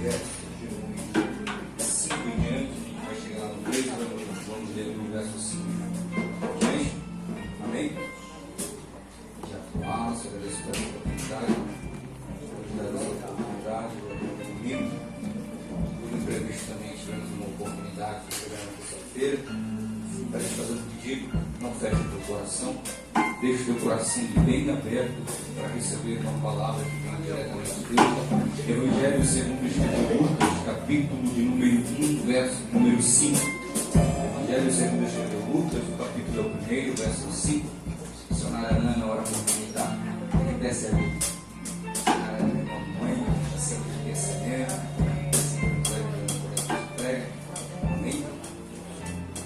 versos de 5 em diante, vai chegar no 3, vamos ler no verso 5. Ok? Amém? Já faço, agradeço pela oportunidade. Domingo. Tudo imprevisto também, tivemos uma oportunidade de chegar na terça-feira. Para te fazer um pedido, não feche o teu coração, deixe o teu coração bem aberto para receber uma palavra que vem diretamente de Deus. Evangelho segundo o Espírito Lucas, capítulo de número 1, verso número 5. Evangelho segundo o Espírito Lucas, o capítulo é o 1, verso 5. Missionária Ana, ora por mim, tá? Quem percebe? Missionária Ana, mamãe, está sempre recebendo.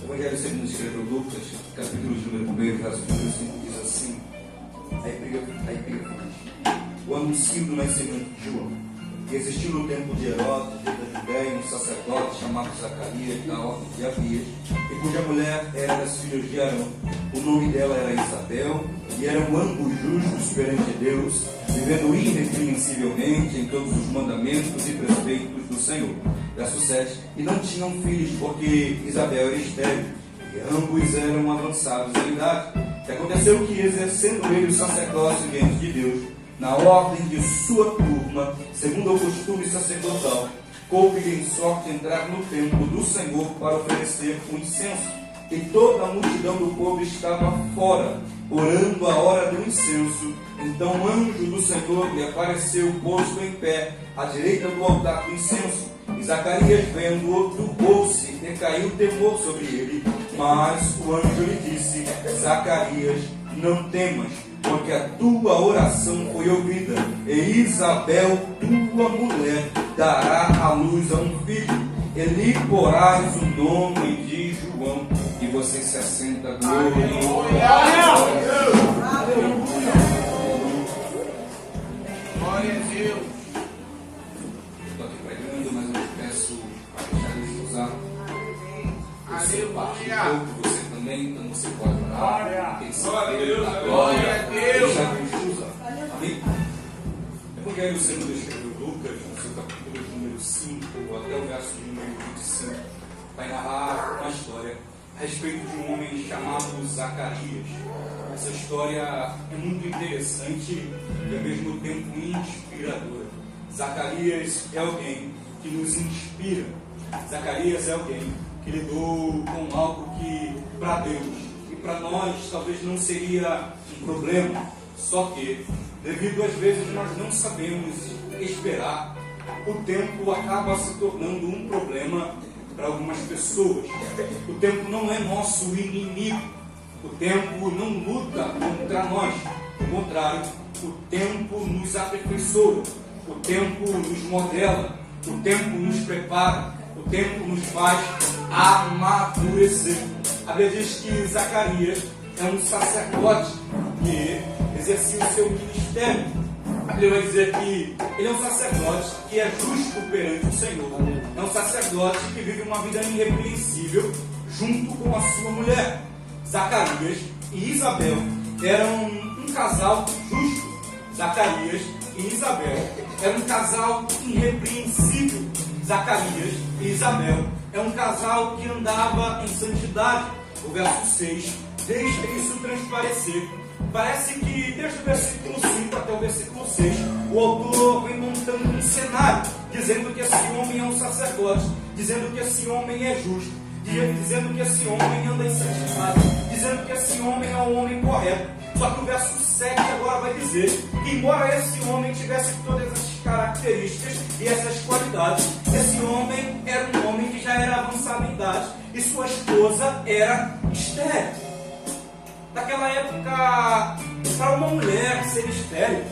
O Evangelho segundo escreveu Lucas, capítulo de número 1, verso número 5, diz assim: a epígrafe, o anúncio do nascimento de João. E existiu no tempo de Herodes, da Judéia, um sacerdote chamado Zacarias, da ordem de Abias, e cuja mulher era das filhas de Arão. O nome dela era Isabel, e eram ambos justos perante Deus, vivendo irrepreensivelmente em todos os mandamentos e preceitos do Senhor. Verso 7. E não tinham filhos, porque Isabel era estéril, e ambos eram avançados em idade. E aconteceu que, exercendo ele o sacerdócio diante de Deus, na ordem de sua turma, segundo o costume sacerdotal, coube-lhe em sorte entrar no templo do Senhor para oferecer o incenso. E toda a multidão do povo estava fora, orando a hora do incenso. Então o anjo do Senhor lhe apareceu posto em pé, à direita do altar do incenso. E Zacarias, vendo-o, turbou-se e caiu temor sobre ele. Mas o anjo lhe disse: Zacarias, não temas, porque a tua oração foi ouvida, e Isabel, tua mulher, dará à luz a um filho, e lhe porás o nome de João. E você se assenta, glória a Deus. Glória a Deus. Estou aqui pregando, mas eu te peço para deixar Deus usar. Você parte um pouco, você também, então você pode orar. Glória a Deus. Deixar Deus usar. Amém? Evangelho segundo escreveu Lucas, no seu capítulo de número 5, até o verso de número 25, vai narrar uma história a respeito de um homem chamado Zacarias. Essa história é muito interessante e ao mesmo tempo inspiradora. Zacarias é alguém que nos inspira. Zacarias é alguém que lidou com algo que para Deus e para nós talvez não seria um problema, só que devido às vezes nós não sabemos esperar, o tempo acaba se tornando um problema para algumas pessoas. O tempo não é nosso inimigo, o tempo não luta contra nós, ao contrário, o tempo nos aperfeiçoa, o tempo nos modela, o tempo nos prepara, o tempo nos faz amadurecer. A Bíblia diz que Zacarias é um sacerdote que exercia o seu ministério. A Bíblia vai dizer que ele é um sacerdote que é justo perante o Senhor. É um sacerdote que vive uma vida irrepreensível junto com a sua mulher. Zacarias e Isabel eram um casal justo. Zacarias e Isabel eram um casal irrepreensível. Zacarias e Isabel é um casal que andava em santidade. O verso 6 deixa isso transparecer. Parece que desde o versículo 5 até o versículo 6, o autor vem montando um cenário, dizendo que esse homem é um sacerdote, dizendo que esse homem é justo, dizendo que esse homem anda em santidade, dizendo que esse homem é um homem correto. Só que o verso 7 agora vai dizer que, embora esse homem tivesse todas essas características e essas qualidades, esse homem era um homem que já era avançado em idade e sua esposa era estéril. Naquela época, para uma mulher ser estéril,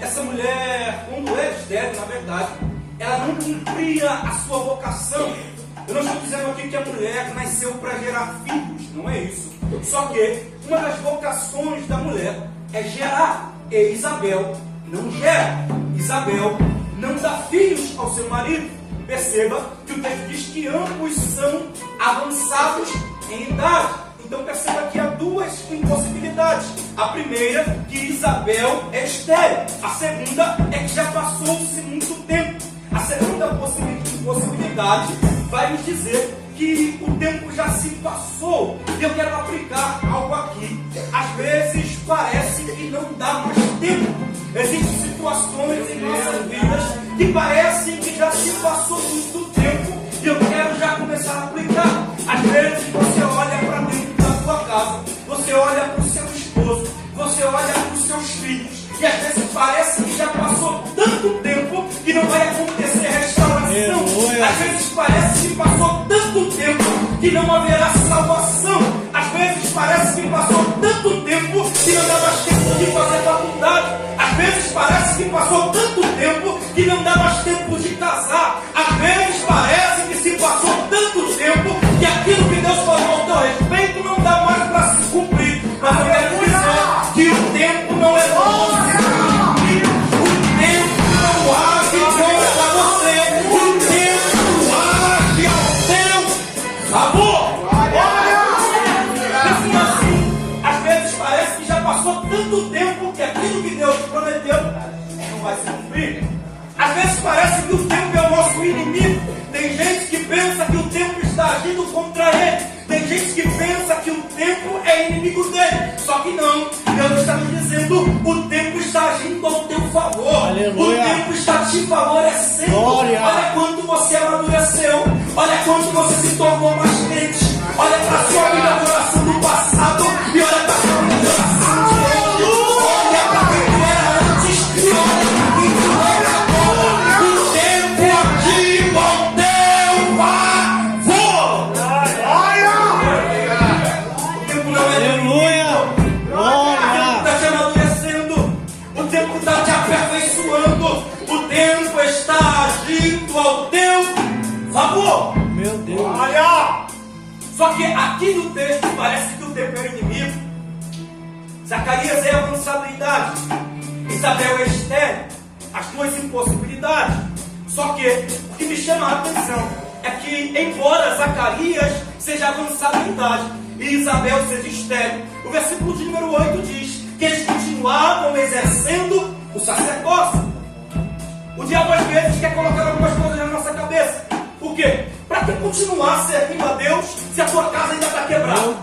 essa mulher, quando era estéril, na verdade, ela não cumpria a sua vocação. Eu não estou dizendo aqui que a mulher nasceu para gerar filhos, não é isso. Só que uma das vocações da mulher é gerar, e Isabel não gera. Isabel não dá filhos ao seu marido. Perceba que o texto diz que ambos são avançados em idade. Então perceba que há duas impossibilidades. A primeira, que Isabel é estéril. A segunda é que já passou-se muito tempo. verdade, vai me dizer que o tempo já se passou. E eu quero aplicar algo aqui. Às vezes parece que não dá mais tempo. Existem situações em nossas vidas que parecem que já se passou muito tempo. E eu quero já começar a aplicar. Às vezes você olha para dentro da sua casa, você olha para o seu esposo, você olha para os seus filhos. E às vezes parece que já passou tanto tempo que não vai acontecer restauração. Às vezes parece que passou tanto tempo que não haverá salvação. Às vezes parece que passou tanto tempo que não dá mais tempo de fazer faculdade. Às vezes parece que passou tanto tempo que não dá mais tempo de casar. Às vezes parece que se passou tanto tempo que aquilo que Deus falou ao teu respeito não dá mais para se cumprir. Mas eu quero dizer que o tempo não é longe. O tempo não age contra você. O tempo age ao teu favor. Assim, às vezes parece que já passou tanto tempo que aquilo que Deus prometeu não vai se cumprir. Às vezes parece que o tempo é o nosso inimigo. Tem gente que pensa que o tempo está agindo contra ele. Tem gente que pensa que o tempo é inimigo dele. Só que não. Deus está me dizendo: o tempo está agindo ao teu favor. Aleluia. O tempo está te favorecendo. Glória. Olha quanto você amadureceu. Olha quanto você se tornou mais crente. Olha para a sua vida de oração do passado e olha para a sua vida de oração de hoje. Olha para quem tu era antes e olha para quem tu é agora. O tempo agindo ao teu favor. O tempo não é inimigo. O tempo está te amadurecendo. O tempo está te aperfeiçoando. O tempo está agindo ao teu favor. Meu Deus. Olha! Só que aqui no texto parece que o tempo é inimigo. Zacarias é avançado em idade. Isabel é estéril. As duas impossibilidades. Só que o que me chama a atenção é que, embora Zacarias seja avançado em idade e Isabel seja estéril, o versículo de número 8 diz que eles continuavam exercendo o sacerdócio. O diabo às vezes quer colocar algumas coisas na nossa cabeça. Por quê? Para que continuar servindo a Deus se a tua casa ainda está quebrada?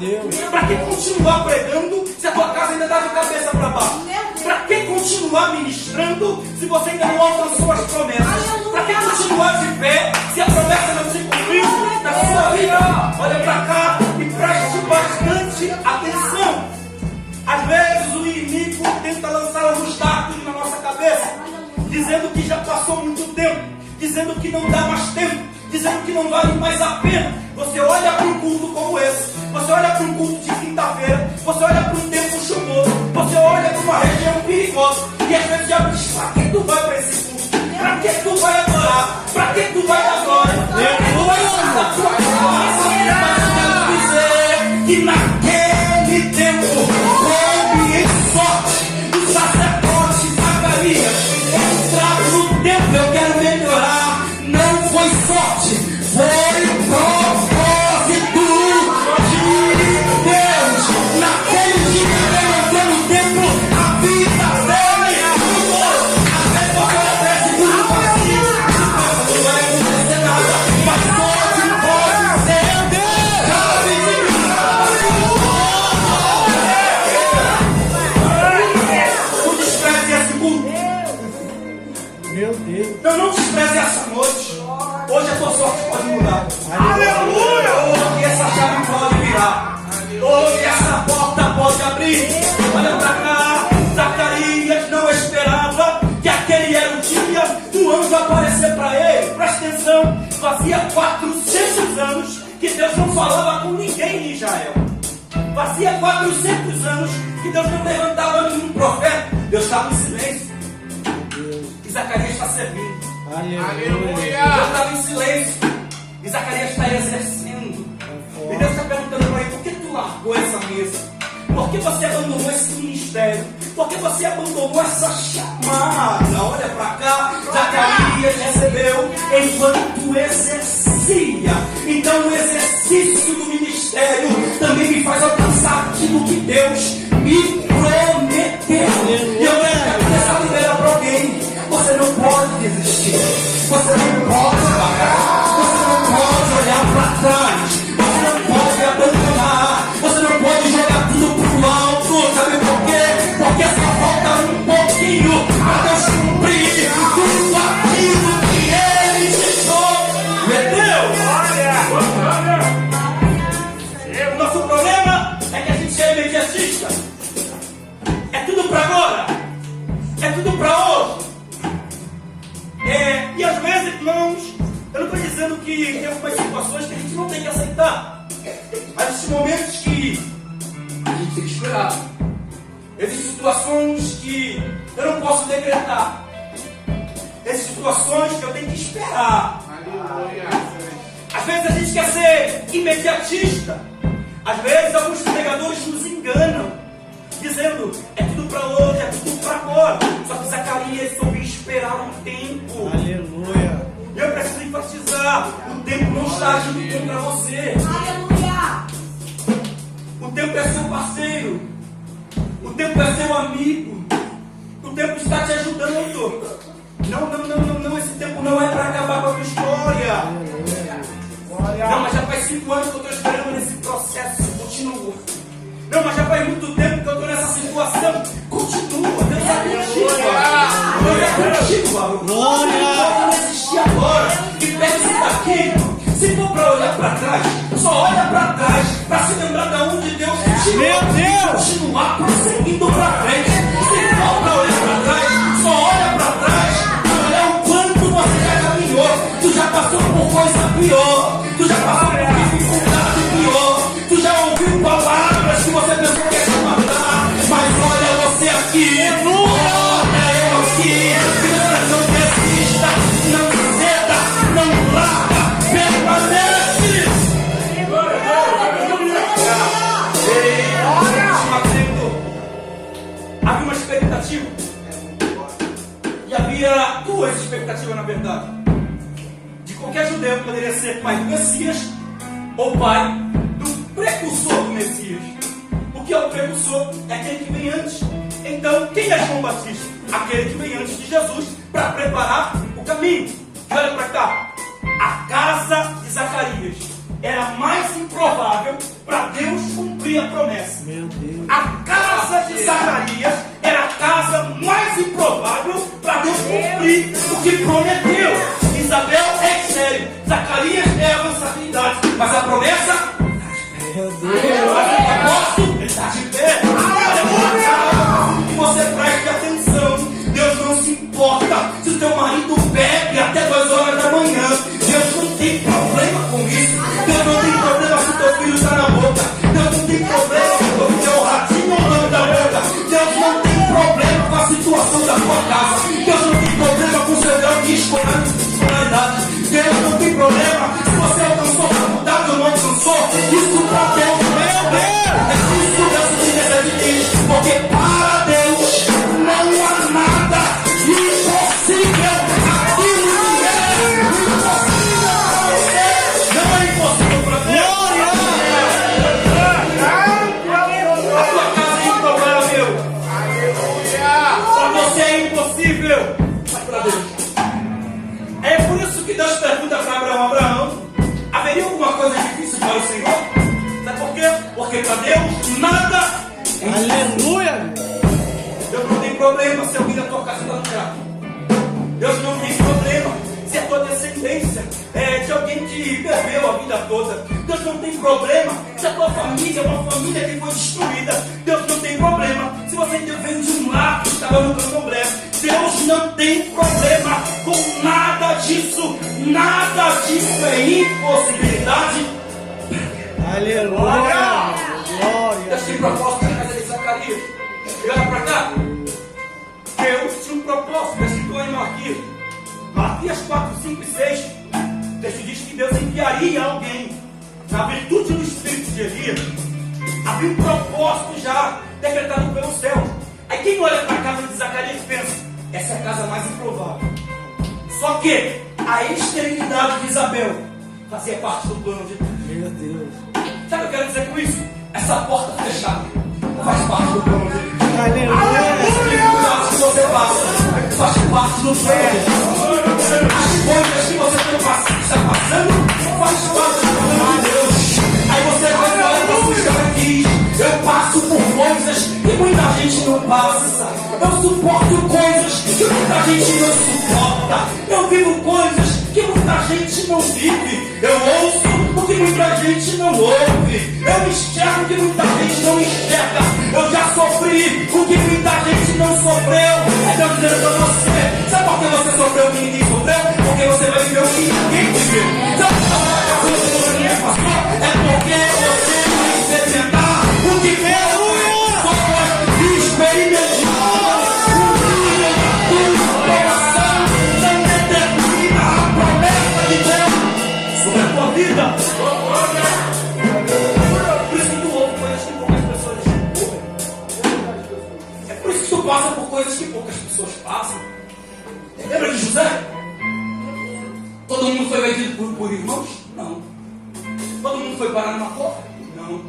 Para que continuar pregando se a tua casa ainda está de cabeça para baixo? Para que continuar ministrando se você ainda não alcançou as promessas? Para que continuar de pé se a promessa não se cumpriu na sua vida? Olha para cá e preste bastante atenção. Às vezes o inimigo tenta lançar alguns dardos na nossa cabeça, dizendo que já passou muito tempo, dizendo que não dá mais tempo, dizendo que não vale mais a pena. Você olha para um culto como esse, você olha para um culto de quinta-feira, você olha para um tempo chuvoso, você olha para uma região perigosa, e às vezes já diz: para que tu vai para esse culto? Para que tu vai adorar? Para que tu vai dar glória? Para que tu vai sair da tua casa? Mas eu quero dizer que naquele tempo houve em sorte do sacerdote Zacarias entrado no templo. Eu quero melhorar. Não foi sorte, foi propósito de Deus. Naquele dia levantou no templo, a vida dele mudou. Até porque ela cresce tudo vazio, não vai acontecer nada, mas pode ser Deus. Cabe de mim. Não despreze esse culto. Meu Deus. Não despreze essa noite. Hoje a tua sorte pode mudar. Aleluia! Hoje essa chave pode virar. Hoje essa porta pode abrir. Olha pra cá. Zacarias não esperava que aquele era o dia do anjo aparecer para ele. Presta atenção. Fazia 400 anos que Deus não falava com ninguém em Israel. Fazia 400 anos que Deus não levantava nenhum profeta. Deus estava em silêncio. E Zacarias está servindo. Aleluia. Deus estava em silêncio e Zacarias está exercendo. E Deus está perguntando para ele: por que tu largou essa mesa? Por que você abandonou esse ministério? Por que você abandonou essa chamada? Olha para cá. Zacarias recebeu enquanto exercia. Então o exercício do ministério também me faz alcançar aquilo que Deus me prometeu. E eu quero que essa libera para alguém. Você não pode desistir. Você não pode parar. Você não irmãos, eu não estou dizendo que tem algumas situações que a gente não tem que aceitar. Mas existem momentos que a gente tem que esperar. Existem situações que eu não posso decretar. Existem situações que eu tenho que esperar. Às vezes a gente quer ser imediatista. Às vezes alguns pregadores nos enganam, dizendo, é tudo para hoje, é tudo para agora. Só que Zacarias soube esperar um tempo. Aleluia. E eu preciso enfatizar, o tempo não está agindo contra você. Aleluia. O tempo é seu parceiro. O tempo é seu amigo. O tempo está te ajudando. Não, esse tempo não é para acabar com a tua história. Não, mas já faz 5 anos que eu estou esperando nesse processo. Continua. Não, mas já faz muito tempo que eu estou nessa situação. Continua. Deus é contigo. Deus é contigo. Glória. Não existir agora. E pega isso daqui. Se for para olhar para trás, só olha para trás. Para se lembrar de onde Deus te tirou. Meu Deus. Continuar prosseguindo para frente. Se for para olhar para trás, só olha para trás. Olha o quanto você já caminhou. Tu já passou por coisa pior. Tu já passou por dificuldade pior. Tu já ouviu palavras que você pensou que ia te matar. Mas olha você aqui. Olha eu aqui. Não desista. Não ceda. Não larga. Permanece. Havia uma expectativa. E havia 2 expectativas, na verdade. De qualquer judeu poderia ser pai do Messias ou pai do precursor do Messias. O que é o precursor? É aquele que vem antes. Então, quem é João Batista? Aquele que vem antes de Jesus para preparar o caminho. E olha para cá. A casa de Zacarias era mais improvável para Deus cumprir a promessa. Meu Deus. A casa de Zacarias era a casa mais improvável para Deus cumprir o que prometeu. Isabel é estéril, Zacarias é avançabilidade, mas a promessa, Meu Deus. mas o propósito, ele está de pé. Aleluia! Que você preste atenção. Deus não se importa se o teu marido bebe até 2 horas da manhã. Deus não tem problema com isso. Deus não tem problema se o teu filho está na boca. Deus não tem problema se o teu ratinho rolando da boca. Deus não tem problema com a situação da tua casa. Deus não tem problema com o seu grau de escolaridade. Deus não tem problema se você alcançou a faculdade ou não alcançou. Isso para Deus, meu Deus, é isso Deus se de ti. Porque para Deus não há nada impossível. Aquilo que é impossível para você não é impossível para Deus. A tua casa é improvável. Para você é impossível. Mas para Deus. É por isso que Deus pergunta para Abraão: haveria alguma coisa difícil para o Senhor? Sabe por quê? Porque para Deus nada é impossível. Aleluia. Deus não tem problema se alguém da tua casa está no crack. Deus não tem problema se a tua descendência é de alguém que bebeu a vida toda. Deus não tem problema se a tua família é uma família que foi destruída. Deus não tem problema se você vem de um lar que estava no candomblé. Deus não tem problema com nada disso. Nada disso é impossibilidade. Aleluia. Deus tem propósito na casa de Zacarias. E olha para cá. Deus tinha um propósito. Deus ficou em Malaquias 4, 5 e 6. O texto diz que Deus enviaria alguém na virtude do espírito de Elias. Havia um propósito já decretado pelo céu. Aí quem olha para a casa de Zacarias pensa: essa é a casa mais improvável. Só que a esterilidade de Isabel fazia parte do plano de Deus. Meu Deus. Sabe o que eu quero dizer com isso? Essa porta fechada faz parte do plano de Deus. Aleluia. Essa dificuldade que você passa faz parte do plano. As coisas que você está passando faz parte do plano de Deus. Aí você vai olhar para o céu e diz: eu passo por coisas que muita gente não passa. Eu suporto coisas que muita gente não suporta. Eu vivo coisas que muita gente não vive. Eu ouço o que muita gente não ouve. Eu enxergo o que muita gente não enxerga. Eu já sofri o que muita gente não sofreu. É Deus dizendo para você: sabe por que você sofreu o que ninguém sofreu? Porque você vai viver Todo mundo foi vendido por irmãos? Não. Todo mundo foi parar numa porta? Não.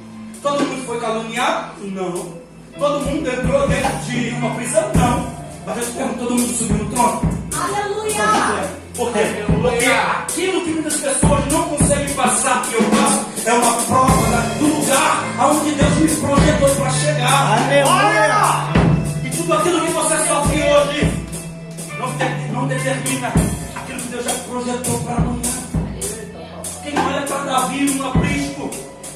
Todo mundo foi caluniado? Não. Todo mundo entrou dentro de uma prisão? Não. Mas eu te pergunto, todo mundo subiu no trono? Aleluia! Por quê? Porque aquilo que muitas pessoas não conseguem passar que eu passo é uma prova do lugar aonde Deus me projetou para chegar. Aleluia! E tudo aquilo que você sofre hoje não determina aquilo que Deus já projetou para amanhã. Quem olha para Davi no aprisco,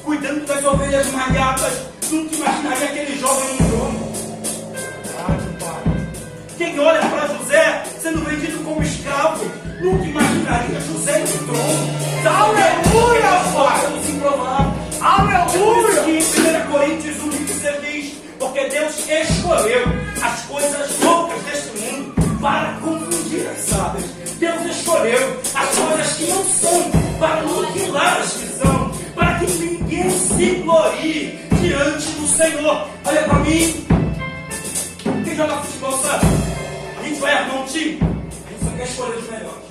cuidando das ovelhas malhadas, nunca imaginaria aquele jovem no trono. Quem olha para José sendo vendido como escravo, nunca imaginaria José no trono. Aleluia! Vamos improvar. Aleluia! Que em 1 Coríntios 1:16 diz: porque Deus escolheu as coisas loucas deste mundo para confundir as sábias. Deus escolheu as coisas que não são para aniquilar as que são, para que ninguém se glorie diante do Senhor. Olha para mim. Quem joga futebol sabe? A gente vai armar um time, a gente só quer escolher os melhores.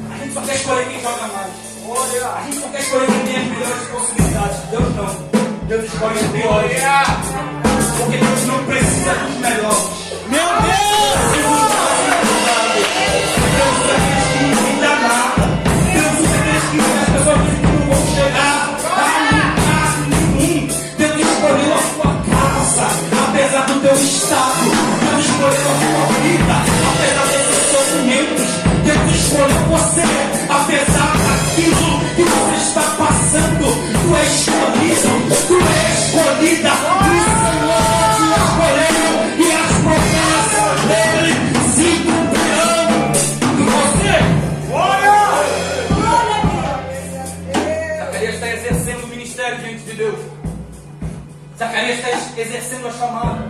A gente só quer escolher quem joga mais. Olha, a gente só quer escolher quem tem as melhores possibilidades. Deus não. Deus escolhe os piores. Porque Deus não precisa dos melhores. Meu Deus! Deus usa aqueles que não vão dar nada. Deus usa aqueles que as pessoas dizem que não vão chegar a lugar nenhum. Deus escolheu a sua casa, apesar do teu estado. Deus escolheu a sua vida, apesar desses sofrimentos. Deus escolheu você, apesar daquilo que você está passando. Tu és escolhido, tu és escolhida. O Senhor te escolheu e as promessas dele se cumprirão em você. Glória! Zacarias está exercendo o ministério diante de Deus. Zacarias está exercendo a chamada.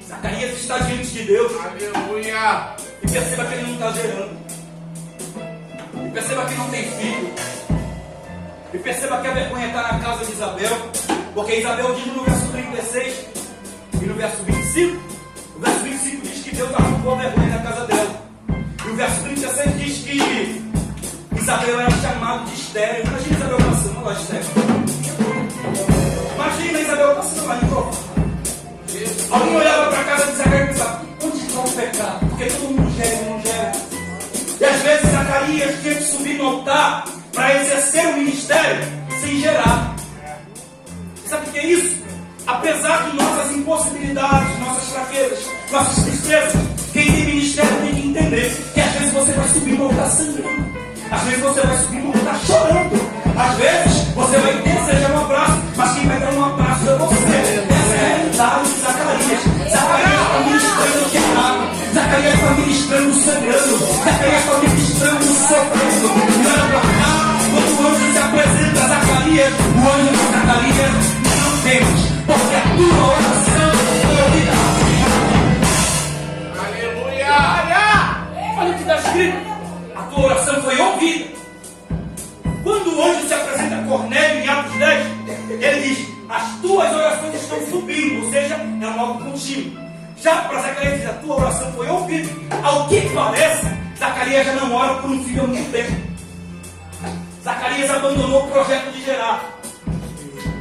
Zacarias está diante de Deus. Aleluia! E perceba que ele não está gerando. E perceba que não tem filho. E perceba que a vergonha está na casa de Isabel. Porque Isabel diz no verso 36 e no verso 25. O verso 25 diz que Deus arrancou a vergonha da casa dela. E o verso 36 diz que Isabel era chamada de estéril. Imagina Isabel passando lá, estéril. Imagina Isabel passando lá, em prova. Alguém olhava para a casa de Zacarias e pensava: onde está o pecado? Porque todo mundo gera e não gera. E às vezes Zacarias tinha que subir no altar para exercer o ministério sem gerar. Sabe o que é isso? Apesar de nossas impossibilidades, nossas fraquezas, nossas tristezas, quem tem ministério tem que entender que às vezes você vai subir no altar sangrando. Às vezes você vai subir no altar chorando. Às vezes você vai desejar um abraço, mas quem vai dar um abraço é você. Essa é a realidade de Zacarias. Zacarias está ministrando quebrado. Zacarias está ministrando sangrando. Zacarias está ministrando sofrendo. E olha para cá, quando o anjo se apresenta a Zacarias, o anjo de Zacarias: não temas, porque a tua oração foi ouvida. Aleluia! Olha o que está escrito: a tua oração foi ouvida. Quando o anjo se apresenta a Cornélio em Atos 10, ele diz: as tuas orações estão subindo, ou seja, é um algo contínuo. Já para Zacarias diz: a tua oração foi ouvida. Ao que parece, Zacarias já não ora por um filho há muito tempo. Zacarias abandonou o projeto de gerar.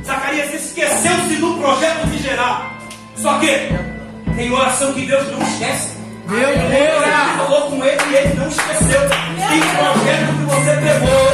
Zacarias esqueceu-se do projeto de gerar. Só que tem oração que Deus não esquece. Meu Deus! Ele falou com ele e ele não esqueceu. Tem projeto que você pegou,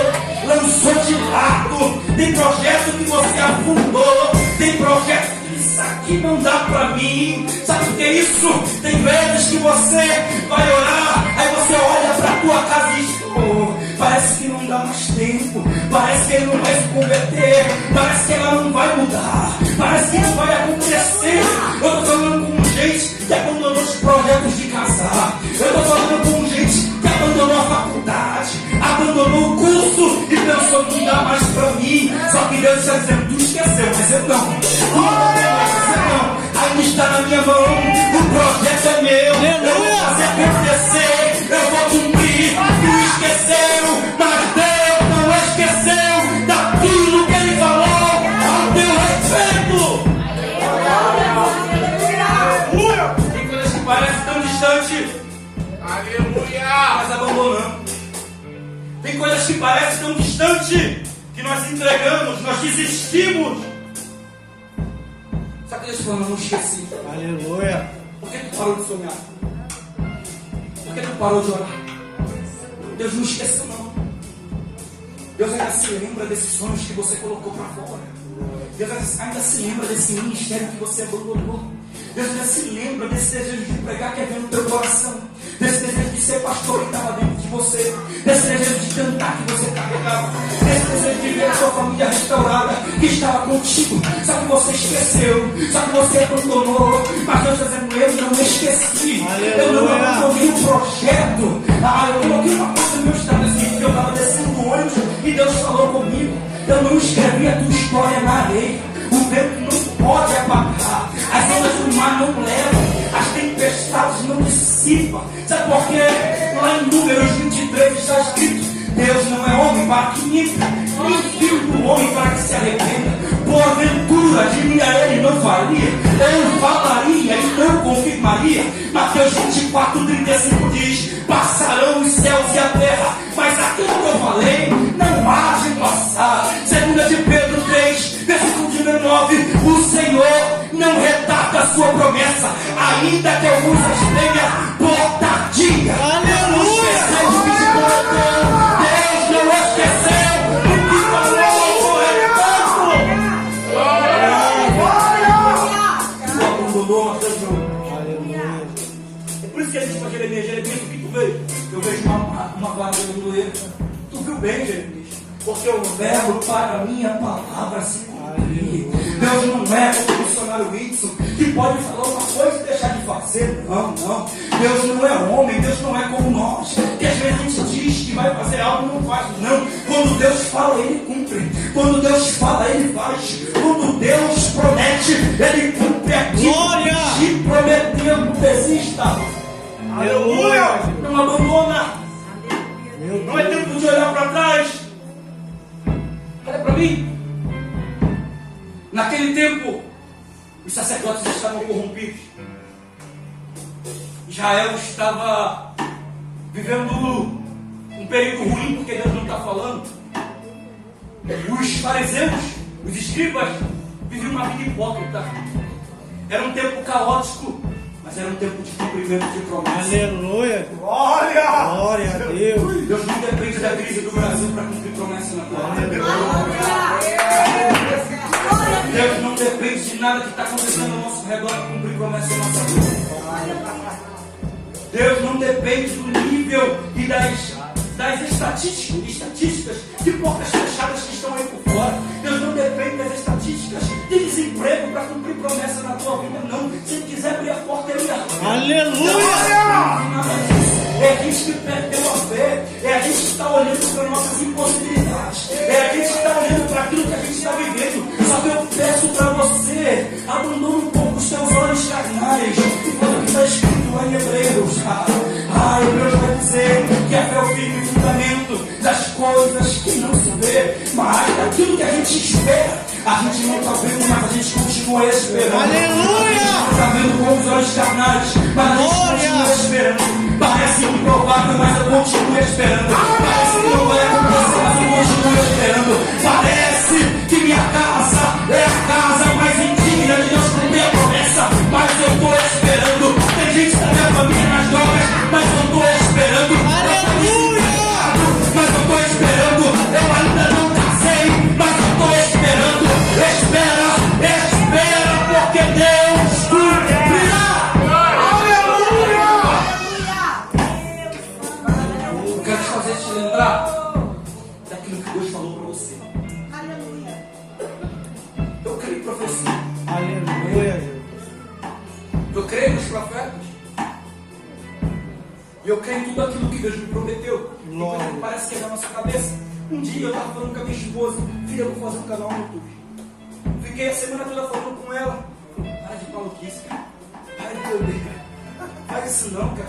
lançou de lado. Tem projeto que você afundou. Tem projeto que isso aqui não dá pra mim. Sabe o que é isso? Tem vezes que você vai orar, aí você olha pra tua casa e diz: oh, parece que não dá mais tempo. Parece que ele não vai se converter. Parece que ela não vai mudar. Parece que não vai acontecer. Eu tô falando com gente que abandonou os projetos de casar. Eu tô falando com gente que abandonou a faculdade, abandonou o curso e pensou: não dá mais pra mim. Só que Deus está dizendo: tu esqueceu, mas eu não. Ainda está na minha mão. O projeto é meu. Eu vou fazer acontecer. Eu vou cumprir. Tu esqueceu, mas Deus não esqueceu daquilo que Ele falou ao teu respeito. Tem coisas que parecem tão distantes, Aleluia! mas abandonamos. Tem coisas que parecem tão distantes que nós entregamos, nós desistimos. Só que Deus falou, não esqueci. Aleluia. Por que tu parou de sonhar? Por que tu parou de orar? Deus não esqueceu não. Deus ainda se lembra desses sonhos que você colocou para fora. Deus ainda se lembra desse ministério que você abandonou. Deus ainda se lembra desse desejo de pregar que havia no teu coração. Desse desejo de ser pastor que estava dentro de você. Desse desejo de cantar que você carregava. Desse desejo de ver a sua família restaurada que estava contigo. Só que você esqueceu. Só que você abandonou. Mas Deus está dizendo, eu não esqueci. Eu não abandonei o projeto. Eu coloquei uma coisa no meu estado assim, que eu estava descendo do ônibus e Deus falou comigo. Eu não escrevi a tua história na areia. O vento não pode apagar. As ondas do mar não levam. As tempestades não dissipam. Sabe por quê? Lá em Números 23 está escrito: Deus não é homem para que minta, nem filho do homem para que se arrependa. Porventura diria ele, não faria. Eu falaria e não confirmaria. Mateus 24:35 diz: passarão os céus e a terra, mas aquilo que eu falei não há de passar. 2 de Pedro 3, versículo 19: o Senhor não retarda a sua promessa, ainda que alguns as tenha por tardia. Não esqueceu o que te prometeu. Deus não esqueceu o que falou. Tu abandonou, mas Deus não. É por isso que ele disse para Jeremias: Jeremias, o que tu veio? Eu vejo uma vara de amendoeira. Tu viu bem, Jeremias? Porque o verbo para a minha palavra se cumprir. Deus não é como o missionário Whitson, que pode falar uma coisa e deixar de fazer. Não, não. Deus não é homem, Deus não é como nós, que às vezes a gente diz que vai fazer algo e não faz. Não. Quando Deus fala, Ele cumpre. Quando Deus fala, Ele faz. Quando Deus promete, Ele cumpre aquilo que te prometeu. Não desista. Aleluia! Não abandona. Não é tempo de olhar para trás. Olha para mim. Naquele tempo, os sacerdotes estavam corrompidos. Israel estava vivendo um período ruim, porque Deus não está falando. Os fariseus, os escribas, viviam uma vida hipócrita. Era um tempo caótico, mas era um tempo de cumprimento de promessas. Aleluia. Glória! Glória a Deus. Deus não depende da crise do Brasil para cumprir promessas na tua vida. Deus não depende de nada que está acontecendo ao nosso redor para cumprir promessas na nossa vida. Deus não depende do nível e das estatísticas de portas fechadas que estão aí por fora. Deus não depende das estatísticas de desemprego para cumprir promessa na tua vida, não. Se Ele quiser abrir a porta, Ele abre. Aleluia! É a gente que perdeu a fé. É a gente que está olhando para nossas impossibilidades. É a gente que está olhando para aquilo que a gente está vivendo. Só que eu peço para você, abandone um pouco os teus olhos carnais. Olha o que está escrito lá em Hebreus. Hebreus vai dizer que a fé é o firme fundamento das coisas que não se vê, mas daquilo que a gente espera. A gente não está vendo, mas a gente continua esperando. Aleluia! A gente não está vendo com os olhos carnais, mas a gente continua esperando. Parece improvável, mas eu continuo esperando. Parece que não vai acontecer, mas eu continuo esperando. Parece que minha casa é a casa mais indigna de Deus cumprir a promessa, mas eu estou esperando. Tem gente da minha família nas drogas, mas eu estou esperando. Aleluia! Mas eu estou esperando. Eu ainda não casei, mas eu estou esperando. Espera, porque Deus cumprirá. Eu quero te fazer te lembrar daquilo que Deus falou para você. Eu creio em profecia. Aleluia! Eu creio nos profetas. E eu creio em tudo aquilo que Deus me prometeu. E quando parece que é na nossa cabeça. Um dia eu estava falando com a minha esposa: filha, eu vou fazer um canal no YouTube. Fiquei a semana toda falando com ela: para de maluquice, cara. Para de beber, cara. Faz isso não, cara.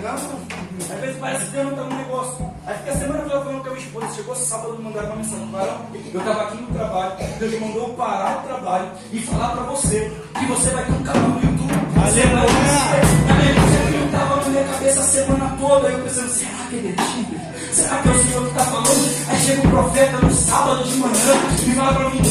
Não, às vezes parece que Deus não está no negócio. Aí fiquei a semana toda falando com a minha esposa. Chegou sábado, me mandaram uma mensagem: Barão, eu estava aqui no trabalho. Deus me mandou parar o trabalho e falar para você que você vai ter um canal no YouTube. Você vai ser. A minha que não estava no minha cabeça a semana toda, eu pensando, será que é detido? Será que é o Senhor que está falando? Aí chega um profeta no sábado de manhã e fala para mim,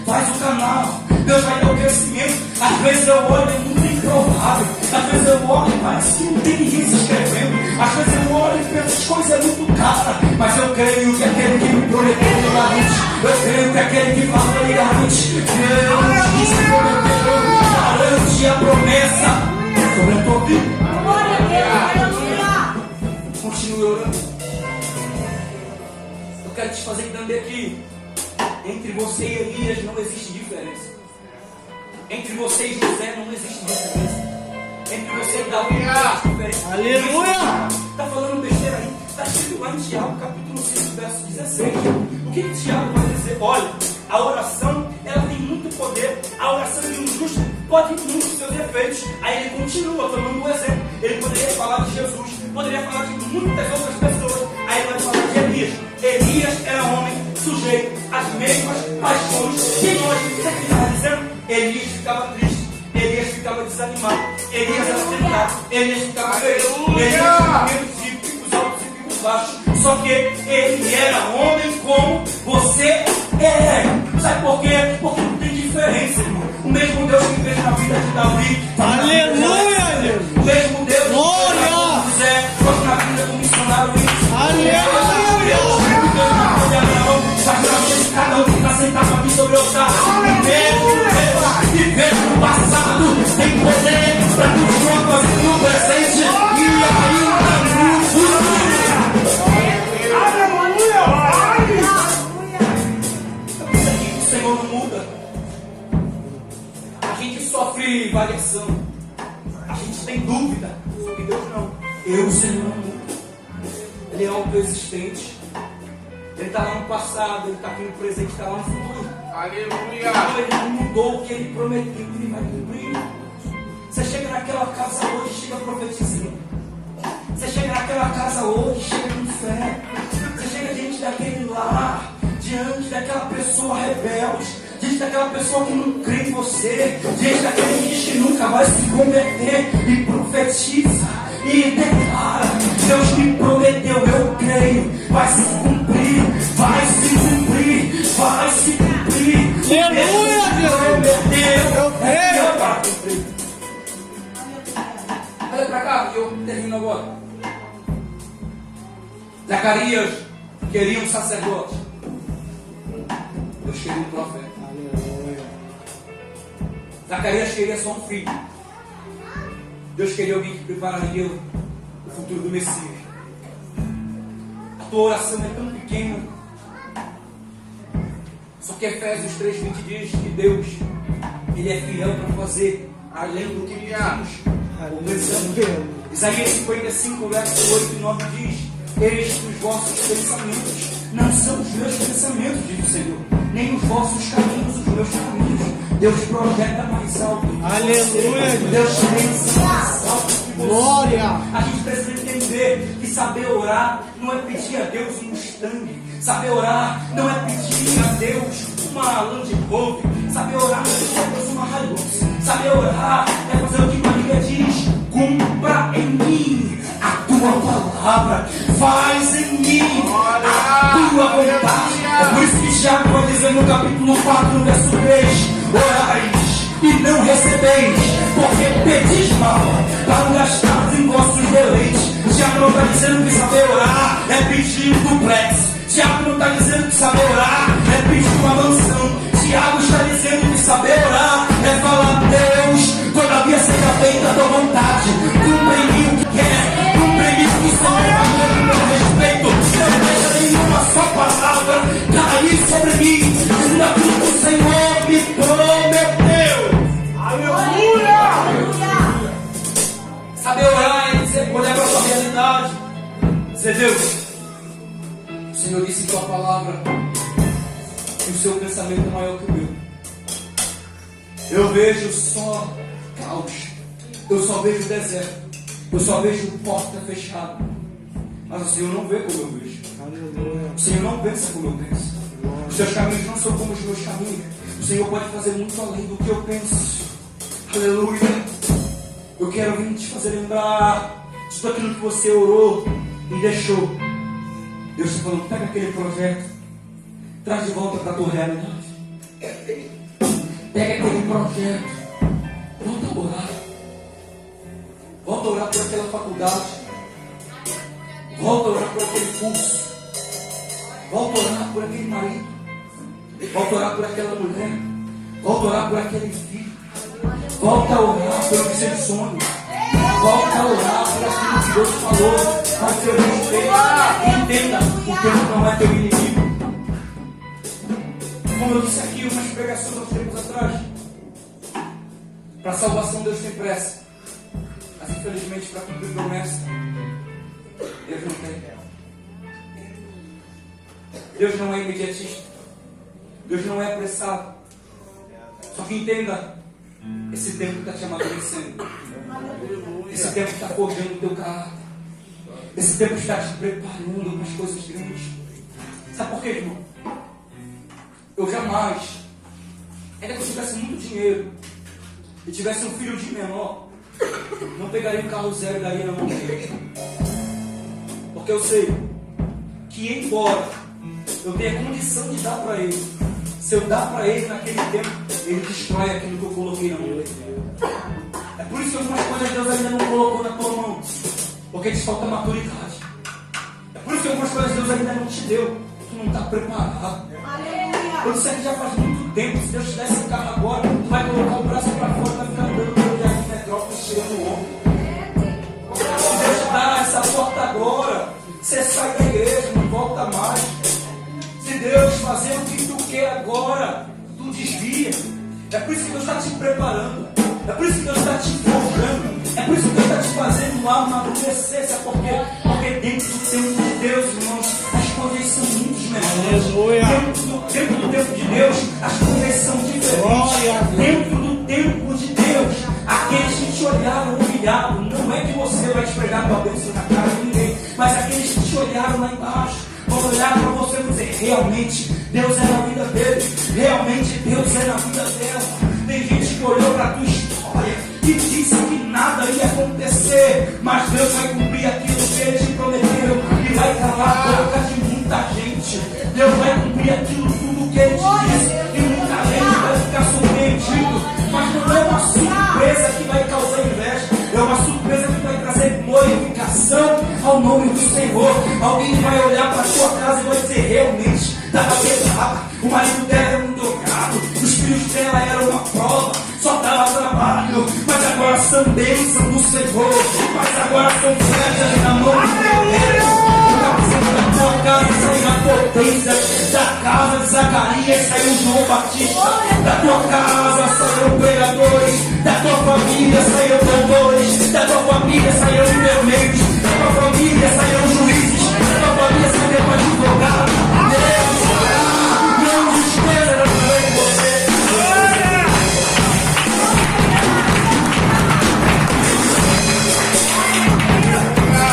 faz o canal, Deus vai dar o crescimento. Às vezes eu olho, é muito improvável. Às vezes eu olho e parece que não tem ninguém se inscrevendo. Às vezes eu olho e penso, as coisas é muito cara. Mas eu creio que aquele que me prometeu legalmente, eu creio que aquele que falou legalmente, Deus que se prometeu, garante a promessa sobre a tua vida. Glória a Deus, aleluia. Continue orando. Eu quero te fazer entender que entre você e Elias não existe diferença. Entre você e José não existe diferença. Entre você e Davi não existe diferença. Aleluia! Está falando besteira aí. Está escrito lá em Tiago, capítulo 5, verso 16. O que Tiago vai dizer? Olha, a oração, ela tem muito poder. A oração de um justo pode ter muitos seus efeitos. Aí ele continua tomando um exemplo. Ele poderia falar de Jesus, poderia falar de muitas outras pessoas. Aí ele vai falar de Elias. Elias era homem sujeito às mesmas paixões que nós. Sabe o que ele estava dizendo? Elias ficava triste, Elias ficava desanimado, Elias era tentado, Elias ficava feliz, Elias tinha medo de picos altos e picos baixos. Só que ele era homem como você é. Sabe por quê? Porque não tem diferença, irmão. O mesmo Deus que fez na vida de Davi, Aleluia, Deus. o mesmo Deus que Glória. fez na vida de José, faz na vida do missionário. Aleluia. Cada um que está sentado aqui sobre o altar, o mesmo Deus que fez no passado tem poder para continuar fazendo no presente e ainda no futuro. O Senhor não muda. A gente sofre variação. A gente tem dúvida. Só que Deus não. O Senhor não muda. Ele é autoexistente. Ele está lá no passado, ele está aqui no presente, está lá no futuro. Aleluia. Então ele não mudou o que ele prometeu, ele vai cumprir. Você chega naquela casa hoje, chega profetizando. Você chega naquela casa hoje, chega com fé. Você chega diante daquele lar, diante daquela pessoa rebelde, diante daquela pessoa que não crê em você, diante daquele que diz que nunca vai se converter, e profetiza. E declara, Deus me prometeu, eu creio, vai se cumprir, vai se cumprir, vai se cumprir. Aleluia, Deus. Eu creio. Para cumprir. Olha para cá, que eu termino agora. Zacarias queria um sacerdote, Deus queria um profeta. Aleluia. Zacarias queria só um filho, Deus queria alguém que prepararia o futuro do Messias. A tua oração é tão pequena. Só que Efésios 3:20 diz que Deus, Ele é fiel para fazer além do que pedimos. Aleluia. Isaías 55, verso 8 e 9 diz: eis que os vossos pensamentos não são os meus pensamentos, diz o Senhor, nem os vossos caminhos os meus caminhos. Deus projeta mais alto. Aleluia. Deus pensa mais alto que você. Glória. A gente precisa entender que saber orar não é pedir a Deus um Mustang. Saber orar não é pedir a Deus uma Land Rover. Saber orar não é pedir a Deus uma Hilux. Saber orar é fazer o que a Bíblia diz: cumpra em mim a tua palavra, faz em mim a tua vontade. É por isso que Tiago vai dizer no capítulo 4, no verso 3: orais e não recebeis, porque pedis mal, para gastar em vossos deleites. Tiago não está dizendo que saber orar é pedir um duplex. Tiago não está dizendo que saber orar é pedir uma mansão. Tiago está dizendo que saber orar é falar: Deus, todavia seja feita a tua vontade, cumpre em mim o que quer, cumpre em mim o que o Senhor mandou no meu respeito. Não deixa nenhuma só palavra cair sobre mim, dizendo aquilo que o Senhor me prometeu. Aleluia. Saber orar é dizer, olhar para a sua realidade, dizer: Deus, o Senhor disse em tua palavra que o seu pensamento é maior que o meu. Eu vejo só caos, eu só vejo deserto, eu só vejo porta fechada, mas o Senhor não vê como eu vejo. Aleluia. O Senhor não pensa como eu penso. Os seus caminhos não são como os meus caminhos. O Senhor pode fazer muito além do que eu penso. Aleluia. Eu quero vir te fazer lembrar de tudo aquilo que você orou e deixou. Deus está falando, pega aquele projeto, traz de volta para a tua realidade. Pega aquele projeto, volta a orar. Volta a orar por aquela faculdade. Volta a orar por aquele curso. Volta a orar por aquele marido. Volta a orar por aquela mulher. Volta a orar por aquele filho. Volta a orar pelo seu sonho. Volta a orar por aquilo que Deus falou ao seu respeito. Entenda, o tempo não é teu inimigo. Como eu disse aqui, umas pregações há uns tempos atrás. Para a salvação Deus tem pressa. Mas infelizmente para cumprir promessa, Deus não tem. Deus não é imediatista. Deus não é apressado. Só que entenda, esse tempo está te amadurecendo. Esse tempo está forjando o teu caráter. Esse tempo está te preparando para as coisas grandes. Sabe por quê, irmão? Eu jamais, ainda que eu tivesse muito dinheiro e tivesse um filho de menor, não pegaria um carro zero e daria na mão dele. Porque eu sei que, embora eu tenha condição de dar para ele, se eu dar para ele naquele tempo, ele destrói aquilo que eu coloquei na mão dele. É por isso que algumas coisas Deus ainda não colocou na tua mão, porque te falta maturidade. É por isso que algumas coisas Deus ainda não te deu, tu não está preparado. Eu disse que já faz muito tempo, se Deus te der esse carro agora, tu vai colocar o braço para fora, vai ficar andando pelo jardim Metrópole, tirando o ombro. Se Deus te dar essa porta agora, você sai da igreja, não volta mais. Se Deus fazer o que tu quer agora, tu desvia. É por isso que Deus está te preparando. É por isso que Deus está te forjando. É por isso que Deus está te fazendo amadurecer. Sabe por quê? Porque dentro do tempo de Deus, irmãos, as coisas são muito melhores. Dentro do tempo de Deus, as coisas são diferentes. Dentro do tempo de Deus, aqueles que te olharam humilhado, não é que você vai esfregar tua bênção na cara de ninguém, mas aqueles que te olharam lá embaixo vão olhar para você e dizer, realmente Deus é na vida dele, realmente Deus é na vida dela. Tem gente que olhou para a tua história e disse que nada ia acontecer, mas Deus vai cumprir aquilo que ele te prometeu e vai calar a boca de muita gente. Deus vai cumprir aquilo tudo que ele te disse e muita gente vai ficar surpreendido, mas não é uma surpresa que vai causar inveja, é uma surpresa que vai trazer glorificação ao nome do Senhor. Alguém vai olhar para a tua casa e vai dizer, realmente estava pesada, o marido dela era um drogado, os filhos dela eram uma prova, só dava trabalho, mas agora são bênçãos do Senhor, mas agora são flechas na mão de Deus. Da tua casa saiu a potência, da casa de Zacarias saiu João Batista, da tua casa saíram pregadores, da tua família saíram cantores, da tua família saíram enfermeiros, da tua família